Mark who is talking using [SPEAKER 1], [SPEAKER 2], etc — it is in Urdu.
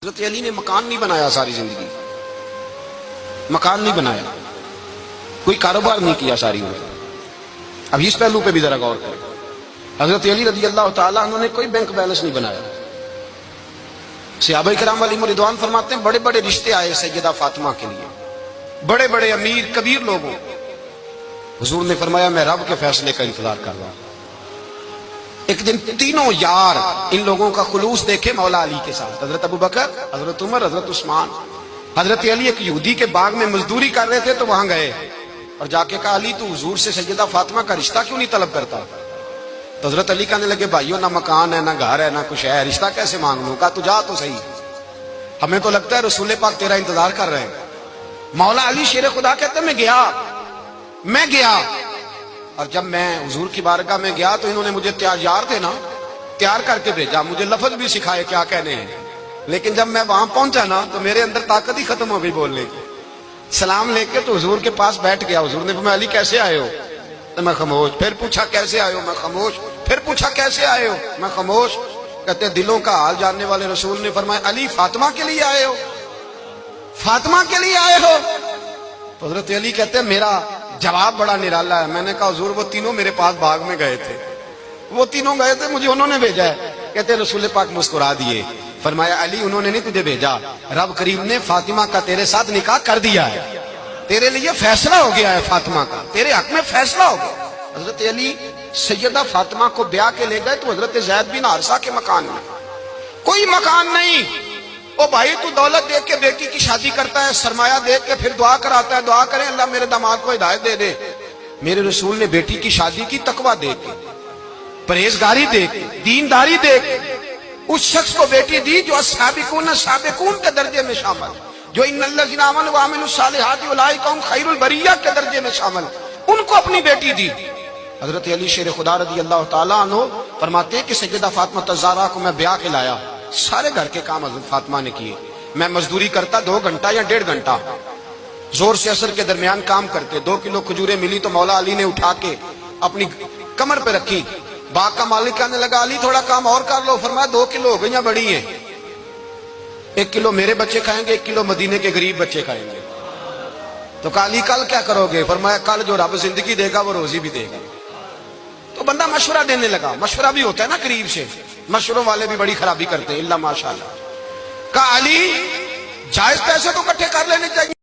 [SPEAKER 1] حضرت علی نے مکان نہیں بنایا ساری زندگی، مکان نہیں بنایا، کوئی کاروبار نہیں کیا ساری عمر۔ اب اس پہلو پہ بھی ذرا غور کریں۔ حضرت علی رضی اللہ تعالیٰ عنہ نے کوئی بینک بیلنس نہیں بنایا۔ صحابہ کرام علیہم رضوان فرماتے ہیں بڑے بڑے رشتے آئے سیدہ فاطمہ کے لیے، بڑے بڑے امیر کبیر لوگوں، حضور نے فرمایا میں رب کے فیصلے کا انتظار کر رہا ہوں۔ ایک دن تینوں یار ان لوگوں کا خلوص دیکھے مولا علی کے ساتھ، حضرت ابوبکر، حضرت عمر، حضرت عثمان۔ حضرت علی ایک یہودی کے باغ میں مزدوری کر رہے تھے تو وہاں گئے اور جا کے کہا علی تو حضور سے سیدہ فاطمہ کا رشتہ کیوں نہیں طلب کرتا؟ تو حضرت علی کہنے لگے بھائیو نہ مکان ہے نہ گھر ہے نہ کچھ ہے، رشتہ کیسے مانگ لوں؟ کہا تو جا تو صحیح، ہمیں تو لگتا ہے رسول پاک تیرا انتظار کر رہے ہیں۔ مولا علی شیر خدا کہتے ہیں میں گیا اور جب میں حضور کی بارگاہ میں گیا تو انہوں نے مجھے یار تھے نا تیار کر کے بھیجا، مجھے لفظ بھی سکھائے کیا کہنے ہیں، لیکن جب میں وہاں پہنچا نا تو میرے اندر طاقت ہی ختم ہو گئی بولنے کی۔ سلام لے کے تو حضور کے پاس بیٹھ گیا، حضور نے فرمایا علی کیسے آئے ہو؟ تو میں خاموش، پھر پوچھا کیسے آئے ہو؟ میں خاموش، پھر پوچھا کیسے آئے ہو؟ میں خاموش۔ کہتے دلوں کا حال جاننے والے رسول نے فرمایا علی فاطمہ کے لیے آئے ہو؟ فاطمہ کے لیے آئے ہو؟ تو حضرت علی کہتے ہیں میرا جواب بڑا نرالا ہے۔ میں نے کہا حضور وہ تینوں میرے پاس باغ میں گئے تھے، وہ تینوں گئے تھے، مجھے انہوں نے بھیجا ہے۔ کہتے ہیں رسول پاک مسکرا دیے، فرمایا علی انہوں نے نہیں تجھے بھیجا، رب کریم نے فاطمہ کا تیرے ساتھ نکاح کر دیا ہے، تیرے لیے فیصلہ ہو گیا ہے، فاطمہ کا تیرے حق میں فیصلہ ہو گیا۔ حضرت علی سیدہ فاطمہ کو بیاہ کے لے گئے تو حضرت زید بن حارثہ کے مکان میں، کوئی مکان نہیں۔ او بھائی تو دولت دیکھ کے بیٹی کی شادی کرتا ہے، سرمایہ دیکھ کے پھر دعا کراتا ہے، دعا کریں اللہ میرے داماد کو ہدایت دے دے۔ میرے رسول نے بیٹی کی شادی کی تقوی دیکھ کے، پرہیزگاری دیکھ کے، دینداری دیکھ کے، اس شخص کو بیٹی دی جو السابقون السابقون کے درجے میں شامل، جو ان الذین آمنوا وعملوا الصالحات اولئک هم خیر البریہ کے درجے میں شامل، ان کو اپنی بیٹی دی۔ حضرت علی شیر خدا رضی اللہ تعالیٰ عنہ فرماتے ہیں کہ سیدہ فاطمہ الزہرا کو میں بیاہ کے لایا، سارے گھر کے کام حضرت فاطمہ نے کیے، میں مزدوری کرتا 2 گھنٹہ یا 1.5 گھنٹہ، زور سے عصر کے درمیان کام کرتے، 2 کلو کھجوریں ملی تو مولا علی نے اٹھا کے اپنی کمر پہ رکھی۔ باغ کا مالک کہنے لگا علی تھوڑا کام اور کر لو، فرمایا 2 کلو ہو گئیاں بڑی ہیں، 1 کلو میرے بچے کھائیں گے، 1 کلو مدینے کے غریب بچے کھائیں گے۔ تو کہا علی کل کیا کرو گے؟ فرمایا کل جو رب زندگی دے گا وہ روزی بھی دے گا۔ تو بندہ مشورہ دینے لگا، مشورہ بھی ہوتا ہے نا قریب سے، مشوروں والے بھی بڑی خرابی کرتے ہیں، اللہ ماشاءاللہ۔ کہا علی جائز پیسے تو اکٹھے کر لینے چاہیے۔